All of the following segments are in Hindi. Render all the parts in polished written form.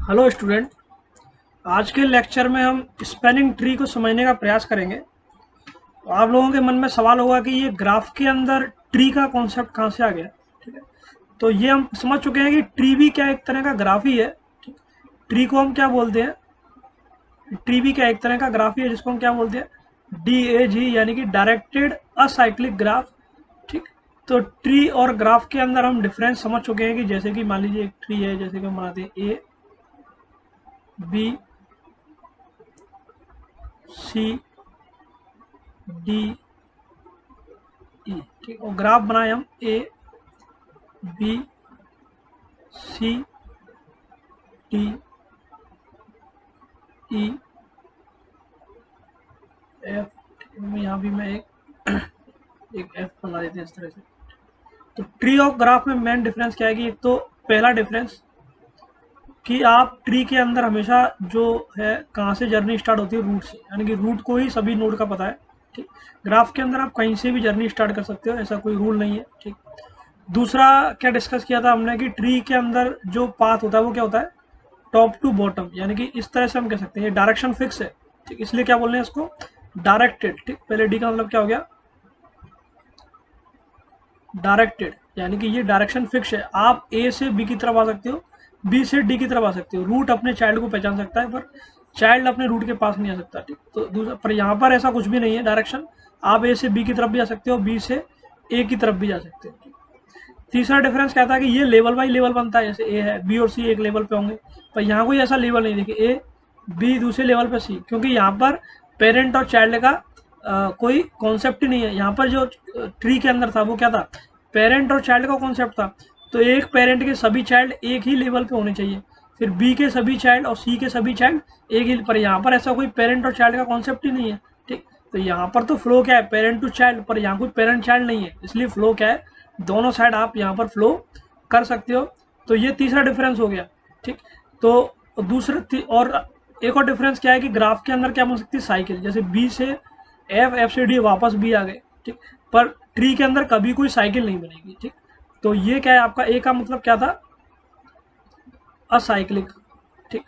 Hello student. आज के लेक्चर में हम स्पेनिंग ट्री को समझने का प्रयास करेंगे। तो आप लोगों के मन में सवाल होगा कि ये ग्राफ के अंदर ट्री का कॉन्सेप्ट कहाँ से आ गया। ठीक है, तो ये हम समझ चुके हैं कि ट्री भी क्या एक तरह का ग्राफ ही है। ठीक, ट्री को हम क्या बोलते हैं, ट्री भी क्या एक तरह का ग्राफ ही है जिसको हम क्या बोलते हैं, DAG, यानी कि डायरेक्टेड असाइक्लिक ग्राफ। ठीक, तो ट्री और ग्राफ के अंदर हम डिफरेंस समझ चुके हैं कि जैसे कि मान लीजिए एक ट्री है, जैसे कि हम बनाते हैं ABCDE। ठीक, और ग्राफ बनाए हम ABCDEF। यहाँ भी मैं एक F बना देते हैं इस तरह से। तो ट्री और ग्राफ में मेन डिफरेंस क्या है कि एक तो पहला डिफरेंस कि आप ट्री के अंदर हमेशा जो है कहाँ से जर्नी स्टार्ट होती है, रूट से, यानी कि रूट को ही सभी नोड का पता है। ठीक, ग्राफ के अंदर आप कहीं से भी जर्नी स्टार्ट कर सकते हो, ऐसा कोई रूल नहीं है। ठीक, दूसरा क्या डिस्कस किया था हमने कि ट्री के अंदर जो पाथ होता है वो क्या होता है, टॉप टू बॉटम, यानी कि इस तरह से हम कह सकते हैं ये डायरेक्शन फिक्स है। ठीक, इसलिए क्या बोल रहे हैं इसको, डायरेक्टेड। ठीक, पहले डी का मतलब क्या हो गया, डायरेक्टेड, यानी कि ये डायरेक्शन फिक्स है। आप ए से बी की तरफ आ सकते हो, बी से डी की तरफ आ सकते हो। रूट अपने चाइल्ड को पहचान सकता है पर चाइल्ड अपने रूट के पास नहीं आ सकता। ठीक, तो दूसरा पर यहाँ पर ऐसा कुछ भी नहीं है डायरेक्शन, आप ए से बी की तरफ भी जा सकते हो, बी से ए की तरफ भी जा सकते हो। तीसरा डिफरेंस क्या था कि ये लेवल बाई लेवल बनता है, जैसे ए है, बी और सी एक लेवल पे होंगे, पर यहाँ कोई ऐसा लेवल नहीं। देखिए ए बी दूसरे लेवल पे सी, क्योंकि यहाँ पर पेरेंट और चाइल्ड का कोई कॉन्सेप्ट ही नहीं है। यहाँ पर जो ट्री के अंदर था वो क्या था, पेरेंट और चाइल्ड का कॉन्सेप्ट था। तो एक पेरेंट के सभी चाइल्ड एक ही लेवल पे होने चाहिए, फिर बी के सभी चाइल्ड और सी के सभी चाइल्ड एक ही, पर यहाँ पर ऐसा कोई पेरेंट और चाइल्ड का कॉन्सेप्ट ही नहीं है। ठीक, तो यहाँ पर तो फ्लो क्या है, पेरेंट टू चाइल्ड, पर यहाँ कोई पेरेंट चाइल्ड नहीं है, इसलिए फ्लो क्या है, दोनों साइड आप यहाँ पर फ्लो कर सकते हो। तो ये तीसरा डिफरेंस हो गया। ठीक, तो दूसरा और एक और डिफरेंस क्या है कि ग्राफ के अंदर क्या बन सकती है, साइकिल, जैसे बी से एफ, एफ से डी वापस बी आ गए। ठीक, पर ट्री के अंदर कभी कोई साइकिल नहीं बनेगी। ठीक, तो ये क्या है, आपका ए का मतलब क्या था, असाइक्लिक। ठीक,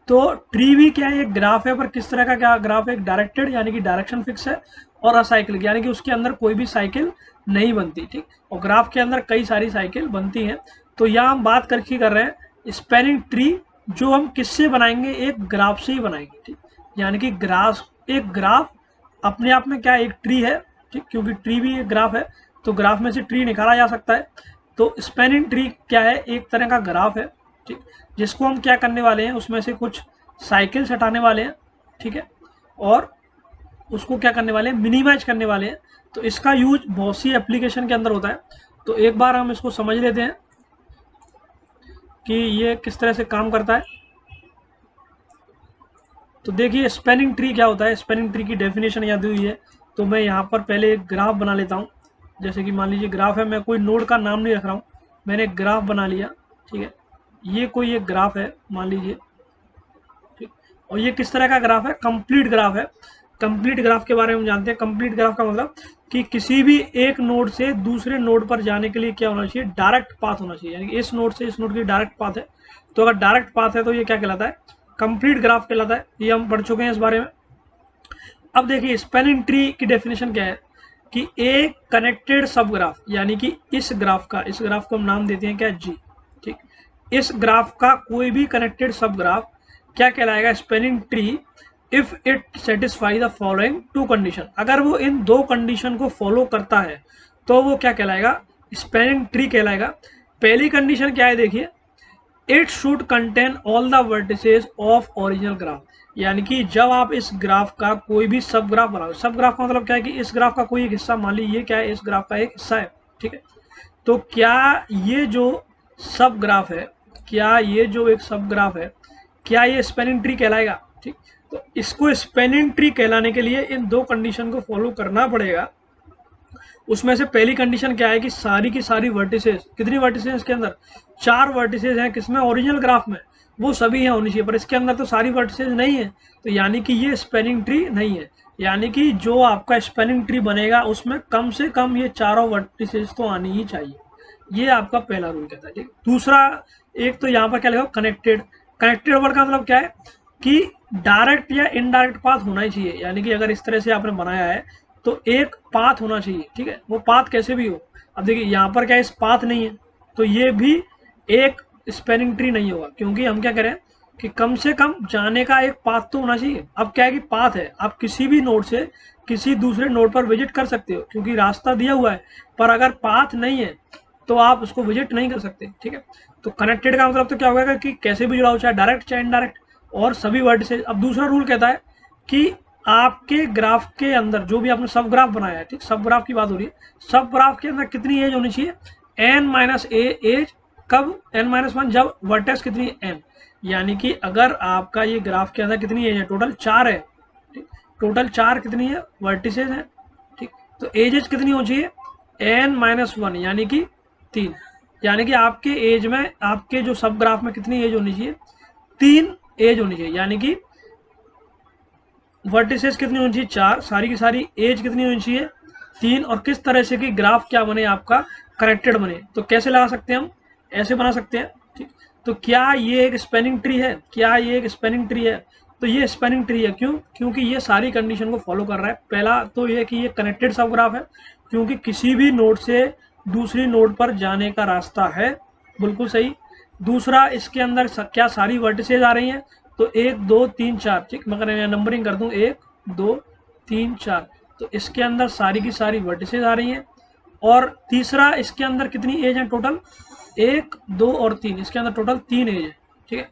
तो ट्री भी क्या है, एक ग्राफ है, पर किस तरह का क्या ग्राफ है, एक डायरेक्टेड, यानी कि डायरेक्शन फिक्स है, और असाइक्लिक, यानी कि उसके अंदर कोई भी साइकिल नहीं बनती। ठीक, और ग्राफ के अंदर कई सारी साइकिल बनती हैं। तो यहाँ हम बात करके कर रहे हैं स्पेनिंग ट्री, जो हम किससे बनाएंगे, एक ग्राफ से ही बनाएंगे। ठीक, यानी कि एक ग्राफ अपने आप में क्या एक ट्री है। ठीक, क्योंकि ट्री भी एक ग्राफ है, तो ग्राफ में से ट्री निकाला जा सकता है। तो स्पेनिंग ट्री क्या है, एक तरह का ग्राफ है। ठीक, जिसको हम क्या करने वाले हैं, उसमें से कुछ साइकिल्स हटाने वाले हैं। ठीक है, और उसको क्या करने वाले हैं, मिनिमाइज करने वाले हैं। तो इसका यूज बहुत सी एप्लीकेशन के अंदर होता है। तो एक बार हम इसको समझ लेते हैं कि ये किस तरह से काम करता है। तो देखिए स्पेनिंग ट्री क्या होता है, स्पेनिंग ट्री की डेफिनेशन याद हुई है। तो मैं यहाँ पर पहले एक ग्राफ बना लेता हूँ। जैसे कि मान लीजिए ग्राफ है, मैं कोई नोड का नाम नहीं रख रहा हूँ, मैंने एक ग्राफ बना लिया। ठीक है, ये कोई एक ग्राफ है मान लीजिए। ठीक, और ये किस तरह का ग्राफ है, कंप्लीट ग्राफ है। कंप्लीट ग्राफ के बारे में जानते हैं। कंप्लीट ग्राफ का मतलब कि किसी भी एक नोड से दूसरे नोड पर जाने के लिए क्या होना चाहिए, डायरेक्ट पाथ होना चाहिए, यानी कि इस नोड से इस नोड की डायरेक्ट पाथ है। तो अगर डायरेक्ट पाथ है तो ये क्या कहलाता है, कंप्लीट ग्राफ कहलाता है। ये हम पढ़ चुके हैं इस बारे में। अब देखिए स्पेनिंग ट्री की डेफिनेशन क्या है कि एक कनेक्टेड सब ग्राफ, यानी कि इस ग्राफ को हम नाम देते हैं क्या, जी। ठीक, इस ग्राफ का कोई भी कनेक्टेड सब ग्राफ क्या कहलाएगा, spanning tree, if it satisfy the following two condition. अगर वो इन दो कंडीशन को फॉलो करता है तो वो क्या कहलाएगा, स्पेनिंग ट्री कहलाएगा। पहली कंडीशन क्या है, देखिए, it should contain all the vertices of original graph, यानी कि जब आप इस ग्राफ का कोई भी सब ग्राफ बनाओ, सब ग्राफ का मतलब क्या है कि इस ग्राफ का कोई एक हिस्सा, मान लीजिए ये क्या है, इस ग्राफ का एक हिस्सा है। ठीक है, तो क्या ये जो सब ग्राफ है, क्या ये जो एक सब ग्राफ है, क्या ये स्पेनिंग ट्री कहलाएगा। ठीक, तो इसको स्पेनिंग ट्री कहलाने के लिए इन दो कंडीशन को फॉलो करना पड़ेगा। उसमें से पहली कंडीशन क्या है कि सारी की सारी वर्टिसेस, कितनी वर्टिसेस इसके अंदर, 4 वर्टिसेस हैं, किसमें, ओरिजिनल ग्राफ में, वो सभी यहाँ होनी चाहिए, पर इसके अंदर तो सारी वर्टिसेस नहीं है, तो यानी कि ये स्पेनिंग ट्री नहीं है। यानी कि जो आपका स्पेनिंग ट्री बनेगा उसमें कम से कम ये चारों वर्टिसेस तो आनी ही चाहिए। ये आपका पहला रूल कहता है। ठीक, दूसरा, एक तो यहाँ पर क्या लिखा, कनेक्टेड, कनेक्टेड वर्ड का मतलब क्या है कि डायरेक्ट या इनडायरेक्ट पाथ होना ही चाहिए, यानी कि अगर इस तरह से आपने बनाया है तो एक पाथ होना चाहिए, ठीक है, वो पाथ कैसे भी हो। अब देखिए यहाँ पर क्या इस पाथ नहीं है, तो ये भी एक स्पैनिंग ट्री नहीं होगा, क्योंकि हम क्या करें कि कम से कम जाने का एक पाथ तो होना चाहिए। अब क्या है कि पाथ है, आप किसी भी नोड से किसी दूसरे नोड पर विजिट कर सकते हो, क्योंकि रास्ता दिया हुआ है, पर अगर पाथ नहीं है तो आप उसको विजिट नहीं कर सकते, ठीक है। तो कनेक्टेड का मतलब तो क्या होगा कि कैसे भी जुड़ा हो, चाहे डायरेक्ट चाहे इनडायरेक्ट, और सभी वर्टिसेस। अब दूसरा रूल कहता है कि आपके ग्राफ के अंदर जो भी आपने सब ग्राफ बनाया है, ठीक, सब ग्राफ की बात हो रही है, सब ग्राफ के अंदर कितनी एज होनी चाहिए, एन माइनस ए एज। कब n-1, जब वर्टेक्स कितनी है n, यानी कि अगर आपका ये ग्राफ के अंदर कितनी एज है, टोटल 4 है, ठीक, टोटल 4 कितनी है वर्टिसेस है, ठीक, तो एजेस कितनी होनी चाहिए n-1, यानी कि 3, यानी कि आपके एज में, आपके जो सब ग्राफ में कितनी एज होनी चाहिए, 3 एज होनी चाहिए, यानी कि वर्टिसेस कितनी होनी चाहिए 4, सारी की सारी एज कितनी होनी चाहिए 3, और किस तरह से कि ग्राफ क्या बने आपका कनेक्टेड बने। तो कैसे लगा सकते हैं हम, ऐसे बना सकते हैं, ठीक। तो क्या ये एक स्पैनिंग ट्री है, क्या ये एक स्पैनिंग ट्री है, तो ये स्पैनिंग ट्री है। क्यों, क्योंकि ये सारी कंडीशन को फॉलो कर रहा है। पहला तो ये कि ये कनेक्टेड सब ग्राफ है, क्योंकि किसी भी नोड से दूसरी नोड पर जाने का रास्ता है, बिल्कुल सही। दूसरा, इसके अंदर क्या सारी वर्टिसेज आ रही हैं, तो 1 2 3 4, ठीक, मगर मैं नंबरिंग कर दूं 1 2 3 4, तो इसके अंदर सारी की सारी वर्टिसेज आ रही हैं। और तीसरा, इसके अंदर कितनी एज है टोटल, 1 2 और 3, इसके अंदर टोटल 3 एज है, ठीक है।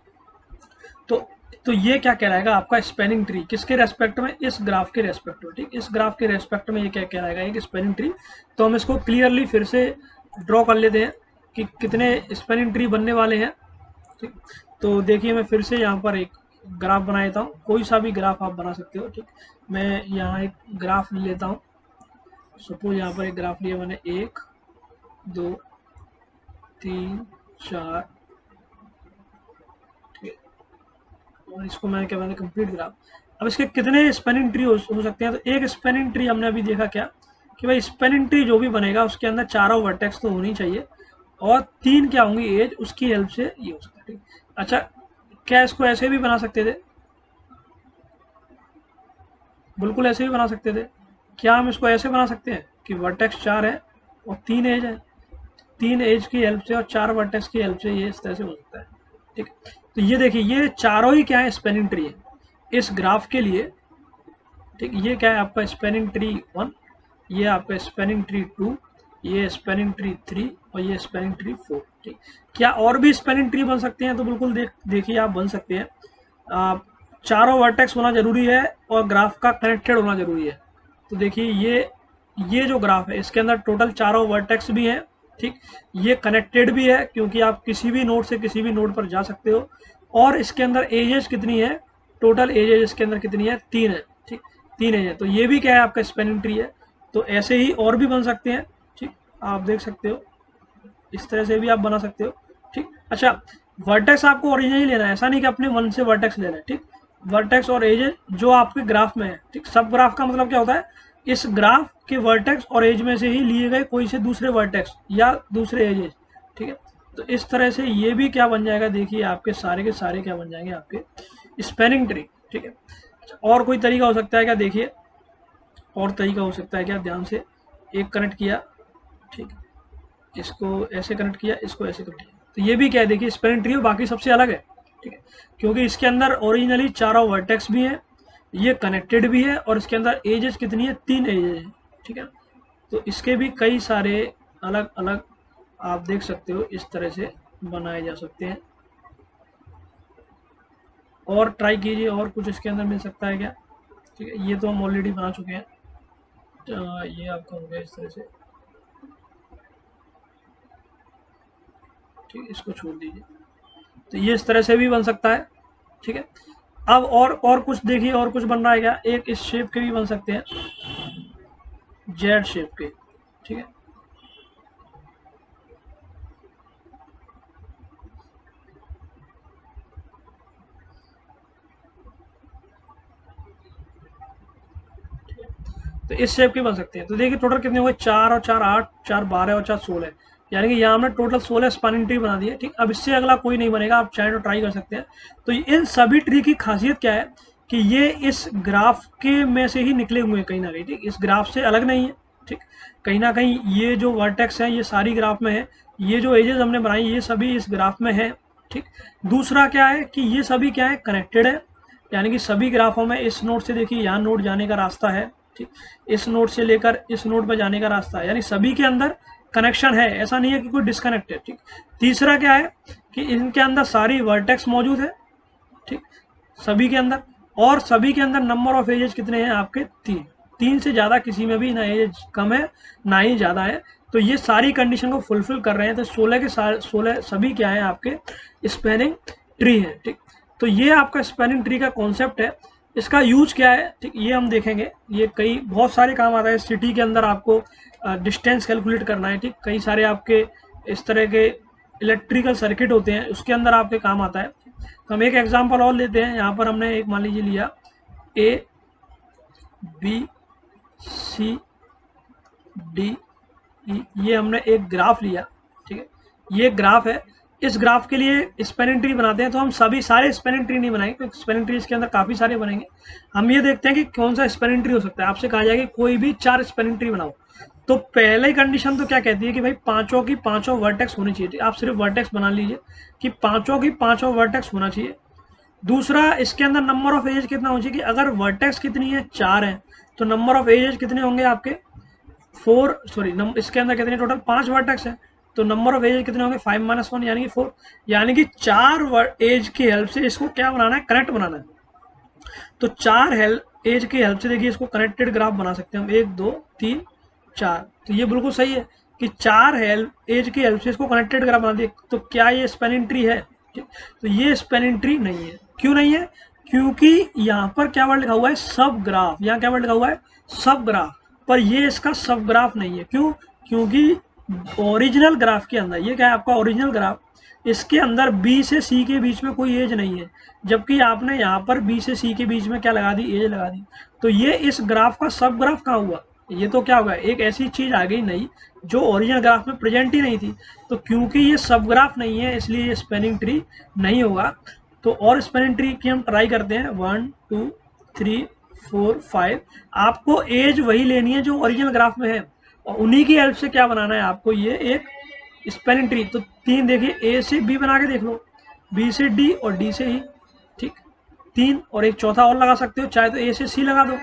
तो तो ये क्या कहलाएगा आपका स्पैनिंग ट्री, किसके रेस्पेक्ट में, इस ग्राफ के रेस्पेक्ट में, ठीक, इस ग्राफ के रेस्पेक्ट में ये क्या कहलाएगा, एक स्पैनिंग ट्री। तो हम इसको क्लियरली फिर से ड्रॉ कर लेते हैं कि कितने स्पैनिंग ट्री बनने वाले हैं, ठीक। तो देखिए मैं फिर से यहाँ पर एक ग्राफ बना देता हूँ, कोई सा भी ग्राफ आप बना सकते हो, ठीक। मैं यहाँ एक ग्राफ लेता हूँ, सपोज यहाँ पर एक ग्राफ लिया मैंने, 1 2 3 4, ठीक है, और इसको मैंने क्या, मैंने कंप्लीट ग्राफ। अब इसके कितने स्पैनिंग ट्री हो सकते हैं, तो एक स्पैनिंग ट्री हमने अभी देखा क्या कि भाई स्पैनिंग ट्री जो भी बनेगा उसके अंदर चारों वर्टेक्स तो होनी चाहिए, और 3 क्या होंगी एज, उसकी हेल्प से ये हो सकता है, ठीक। अच्छा, क्या इसको ऐसे भी बना सकते थे, बिल्कुल ऐसे भी बना सकते थे। क्या हम इसको ऐसे बना सकते हैं कि वर्टेक्स 4 है और 3 एज है, 3 एज की हेल्प से और 4 वर्टेक्स की हेल्प से ये इस तरह से हो सकता है, ठीक। तो ये देखिए, ये चारों ही क्या है, स्पैनिंग ट्री है इस ग्राफ के लिए, ठीक। ये क्या है आपका स्पैनिंग ट्री 1, ये आपका स्पैनिंग ट्री 2, ये स्पैनिंग ट्री 3, और ये स्पैनिंग ट्री 4, ठीक। क्या और भी स्पैनिंग ट्री बन सकते हैं, तो बिल्कुल देखिए आप बन सकते हैं। चारों वर्टेक्स होना जरूरी है और ग्राफ का कनेक्टेड होना जरूरी है। तो देखिए ये जो ग्राफ है इसके अंदर टोटल चारों वर्टेक्स भी हैं, ठीक। ये कनेक्टेड भी है क्योंकि आप किसी भी नोड से किसी भी नोड पर जा सकते हो, और इसके अंदर एजेस कितनी है, टोटल एजेस इसके अंदर कितनी है, 3 है, ठीक, 3 एज है। तो ये भी क्या है आपका स्पैनिंग ट्री है। तो ऐसे ही और भी बन सकते हैं, ठीक, आप देख सकते हो, इस तरह से भी आप बना सकते हो, ठीक। अच्छा, वर्टेक्स आपको ओरिजिनल ही लेना है, ऐसा नहीं कि अपने मन से वर्टेक्स लेना है, ठीक। वर्टेक्स और एज जो आपके ग्राफ में है, ठीक। सब ग्राफ का मतलब क्या होता है, इस ग्राफ के वर्टेक्स और एज में से ही लिए गए कोई से दूसरे वर्टेक्स या दूसरे एजेस, ठीक है। तो इस तरह से ये भी क्या बन जाएगा, देखिए आपके सारे के सारे क्या बन जाएंगे, आपके स्पैनिंग ट्री, ठीक है। अच्छा, और कोई तरीका हो सकता है क्या, देखिए और तरीका हो सकता है क्या, ध्यान से, एक कनेक्ट किया, ठीक, इसको ऐसे कनेक्ट किया, इसको ऐसे कनेक्ट किया, तो ये भी क्या है, देखिए स्पैनिंग ट्री बाकी सबसे अलग है, ठीक है, क्योंकि इसके अंदर ओरिजिनली चारों वर्टेक्स भी है, ये कनेक्टेड भी है, और इसके अंदर एजेस कितनी है, 3 एजेस है, ठीक है। तो इसके भी कई सारे अलग अलग आप देख सकते हो, इस तरह से बनाए जा सकते हैं। और ट्राई कीजिए, और कुछ इसके अंदर मिल सकता है क्या, ठीक है। ये तो हम ऑलरेडी बना चुके हैं, ये आपका हो गया इस तरह से, ठीक, इसको छोड़ दीजिए। तो ये इस तरह से भी बन सकता है, ठीक है। अब और कुछ देखिए, और कुछ बन रहा है क्या, एक इस शेप के भी बन सकते हैं, जेड शेप के, ठीक है। तो इस शेप के बन सकते हैं। तो देखिए टोटल कितने हुए, 4 और 4 8, 4 12 और 4 16, यानी कि यहाँ हमने टोटल 16 स्पैनिंग ट्री बना दिए, ठीक। अब इससे अगला कोई नहीं बनेगा, आप चाहे तो ट्राई कर सकते हैं। तो इन सभी ट्री की खासियत क्या है कि ये इस ग्राफ के में से ही निकले हुए हैं कहीं ना कहीं, ठीक। इस ग्राफ से अलग नहीं है, ठीक। कहीं ना कहीं ये जो वर्टेक्स है ये सारी ग्राफ में है, ये जो एजेस हमने बनाई ये सभी इस ग्राफ में है, ठीक। दूसरा क्या है कि ये सभी क्या है, कनेक्टेड है। यानी कि सभी ग्राफों में इस नोड से देखिए यहाँ नोड जाने का रास्ता है, ठीक। इस नोड से लेकर इस नोड पर जाने का रास्ता है, यानी सभी के अंदर कनेक्शन है, ऐसा नहीं है कि कोई डिस्कनेक्ट है, ठीक। तीसरा क्या है कि इनके अंदर सारी वर्टेक्स मौजूद है, ठीक, सभी के अंदर। और सभी के अंदर नंबर ऑफ एजेस कितने हैं आपके, 3। 3 से ज़्यादा किसी में भी ना एज कम है ना ही ज़्यादा है। तो ये सारी कंडीशन को फुलफिल कर रहे हैं। तो 16 के 16 सभी क्या है आपके स्पैनिंग ट्री है, ठीक। तो ये आपका स्पैनिंग ट्री का कॉन्सेप्ट है। इसका यूज क्या है, ठीक, ये हम देखेंगे। ये कई बहुत सारे काम आता है। सिटी के अंदर आपको डिस्टेंस कैलकुलेट करना है, ठीक। कई सारे आपके इस तरह के इलेक्ट्रिकल सर्किट होते हैं, उसके अंदर आपके काम आता है। तो हम एक एग्जांपल और लेते हैं। यहाँ पर हमने एक मान लीजिए लिया A B C D E, ये हमने एक ग्राफ लिया, ठीक है। ये ग्राफ है। इस ग्राफ के लिए स्पैनिंग ट्री बनाते हैं। तो हम सभी सारे स्पैनिंग ट्री नहीं बनाएंगे, क्योंकि स्पैनिंग ट्री इसके अंदर काफ़ी सारे बनेंगे। हम ये देखते हैं कि कौन सा स्पैनिंग ट्री हो सकता है। आपसे कहा जाएगा कोई भी 4 स्पैनिंग ट्री बनाओ, तो पहले कंडीशन तो क्या कहती है कि भाई पांचों की पांचों वर्टेक्स होनी चाहिए। आप सिर्फ वर्टेक्स बना लीजिए कि पांचों की पांचों वर्टेक्स होना चाहिए। दूसरा, इसके अंदर नंबर ऑफ एजेस कितना होना चाहिए कि अगर वर्टेक्स कितनी है, 4 है, तो नंबर ऑफ एजेस कितने होंगे आपके, 4 सॉरी इसके अंदर कितने टोटल 5 वर्टेक्स है, तो नंबर ऑफ एज कितने होंगे 5 - 1 यानी कि 4। यानी कि 4 एज की हेल्प से इसको क्या बनाना है, कनेक्ट बनाना है। तो 4 एज की हेल्प से देखिए इसको कनेक्टेड ग्राफ बना सकते हैं हम, 1 2 3 4। तो ये बिल्कुल सही है कि 4 एज की हेल्प से इसको कनेक्टेड ग्राफ बना दिए। तो क्या ये स्पैनिंग ट्री है, तो ये स्पैनिंग ट्री नहीं है। क्यों नहीं है, क्योंकि यहाँ पर क्या वर्ड लिखा हुआ है, सब ग्राफ। यहाँ क्या वर्ड लिखा हुआ है, सब ग्राफ, पर ये इसका सब ग्राफ नहीं है। क्यों, क्योंकि ओरिजिनल ग्राफ के अंदर, ये क्या है आपका ओरिजिनल ग्राफ, इसके अंदर बी से सी के बीच में कोई एज नहीं है, जबकि आपने यहाँ पर बी से सी के बीच में क्या लगा दी, एज लगा दी। तो ये इस ग्राफ का सब ग्राफ कहाँ हुआ, ये तो क्या होगा, एक ऐसी चीज आ गई नई जो ओरिजिनल ग्राफ में प्रेजेंट ही नहीं थी। तो क्योंकि ये सब ग्राफ नहीं है, इसलिए ये स्पैनिंग ट्री नहीं होगा। तो और स्पैनिंग ट्री की हम ट्राई करते हैं, 1 2 3 4 5। आपको एज वही लेनी है जो ओरिजिनल ग्राफ में है, और उन्हीं की हेल्प से क्या बनाना है आपको, ये एक स्पैनिंग ट्री। तो 3 देखिए, ए से बी बना के देख लो, बी से डी और डी से ई, ठीक। 3 और एक चौथा और लगा सकते हो, चाहे तो ए से सी लगा दो,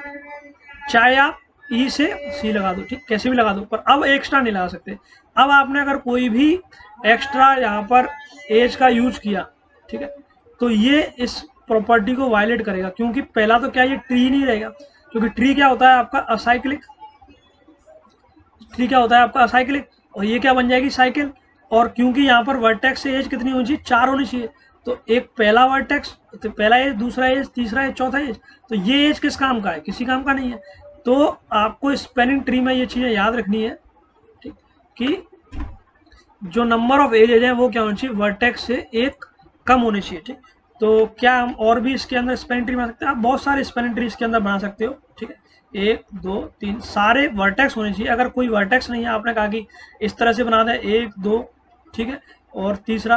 चाहे आप ई से सी लगा दो, ठीक, कैसे भी लगा दो, पर अब एक्स्ट्रा नहीं लगा सकते। अब आपने अगर कोई भी एक्स्ट्रा यहाँ पर एज का यूज किया, ठीक है, तो ये इस प्रॉपर्टी को वायलेट करेगा। क्योंकि पहला तो क्या, ये ट्री नहीं रहेगा, क्योंकि ट्री क्या होता है आपका असाइक्लिक, ट्री क्या होता है आपका असाइक्लिक, और ये क्या बन जाएगी, साइकिल। और क्योंकि यहाँ पर वर्टेक्स से एज कितनी होनी चाहिए, 4 होनी चाहिए। तो एक पहला वर्टेक्स, तो पहला एज, दूसरा एज, तीसरा एज, चौथा एज। तो ये एज किस काम का है, किसी काम का नहीं है। तो आपको स्पैनिंग ट्री में ये चीज़ें याद रखनी है, ठीक, कि जो नंबर ऑफ एजेज है वो क्या होनी चाहिए, वर्टेक्स से एक कम होनी चाहिए, ठीक। तो क्या हम और भी इसके अंदर स्पैनिंग ट्री बना सकते हैं, आप बहुत सारे स्पैनिंग ट्री इसके अंदर बना सकते हो, ठीक है। 1 2 3 सारे वर्टेक्स होने चाहिए। अगर कोई वर्टेक्स नहीं है, आपने कहा कि इस तरह से बना दें 1 2, ठीक है, और तीसरा,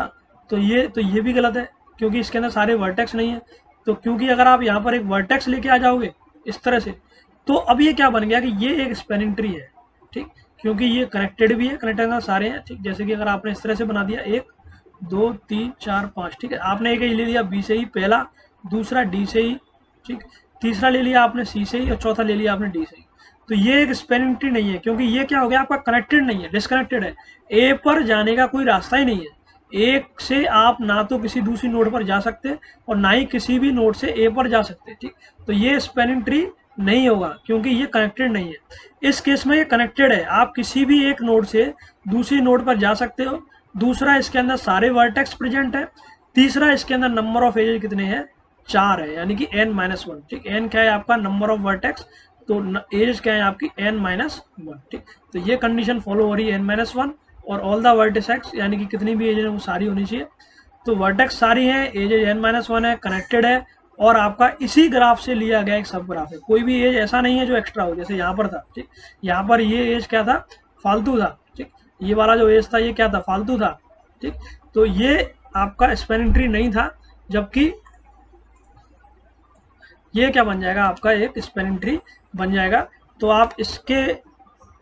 तो ये भी गलत है, क्योंकि इसके अंदर सारे वर्टेक्स नहीं है। तो क्योंकि अगर आप यहाँ पर एक वर्टेक्स लेके आ जाओगे इस तरह से, तो अब ये क्या बन गया कि ये एक स्पैनिंग ट्री है, ठीक, क्योंकि ये कनेक्टेड भी है, कनेक्टेड सारे हैं, ठीक। जैसे कि अगर आपने इस तरह से बना दिया 1 2 3 4 5, ठीक है, आपने एक ले लिया बी से ही पहला, दूसरा डी से ही, ठीक, तीसरा ले लिया आपने सी से ही, और चौथा ले लिया आपने डी से ही। तो ये एक स्पैनिंग ट्री नहीं है, क्योंकि ये क्या हो गया आपका, कनेक्टेड नहीं है, डिस्कनेक्टेड है। ए पर जाने का कोई रास्ता ही नहीं है। एक से आप ना तो किसी दूसरी नोड पर जा सकते और ना ही किसी भी नोड से ए पर जा सकते, ठीक। तो ये स्पैनिंग ट्री नहीं होगा, क्योंकि ये कनेक्टेड नहीं है। इस केस में ये कनेक्टेड है, आप किसी भी एक नोड से दूसरी नोड पर जा सकते हो। दूसरा, इसके अंदर सारे वर्टेक्स प्रेजेंट है। तीसरा, इसके अंदर नंबर ऑफ एजेस कितने हैं, 4 है, यानी कि n-1, ठीक। n क्या है आपका, नंबर ऑफ वर्टेक्स, तो एज क्या है आपकी n-1, ठीक। तो ये कंडीशन फॉलो हो रही है, n-1, और ऑल द वर्टेक्स यानी कि कितनी भी एज है वो सारी होनी चाहिए। तो वर्टेक्स सारी है, एज n-1 है, कनेक्टेड है, और आपका इसी ग्राफ से लिया गया एक सब ग्राफ है। कोई भी एज ऐसा नहीं है जो एक्स्ट्रा हो, जैसे यहाँ पर था, ठीक। यहाँ पर ये एज क्या था, फालतू था, ठीक। ये वाला जो एज था ये क्या था, फालतू था, ठीक। तो ये आपका स्पैनिंग ट्री नहीं था, जबकि ये क्या बन जाएगा, आपका एक स्पैनिंग ट्री बन जाएगा। तो आप इसके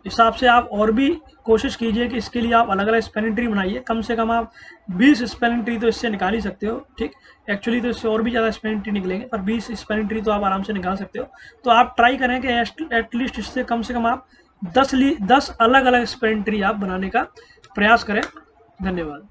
हिसाब से आप और भी कोशिश कीजिए कि इसके लिए आप अलग अलग स्पैनिंग ट्री बनाइए। कम से कम आप 20 स्पैनिंग ट्री तो इससे निकाल ही सकते हो, ठीक। एक्चुअली तो इससे और भी ज़्यादा स्पैनिंग ट्री निकलेंगे, पर 20 स्पैनिंग ट्री तो आप आराम से निकाल सकते हो। तो आप ट्राई करें कि एटलीस्ट इससे कम से कम आप 10 अलग अलग स्पैनिंग ट्री आप बनाने का प्रयास करें। धन्यवाद।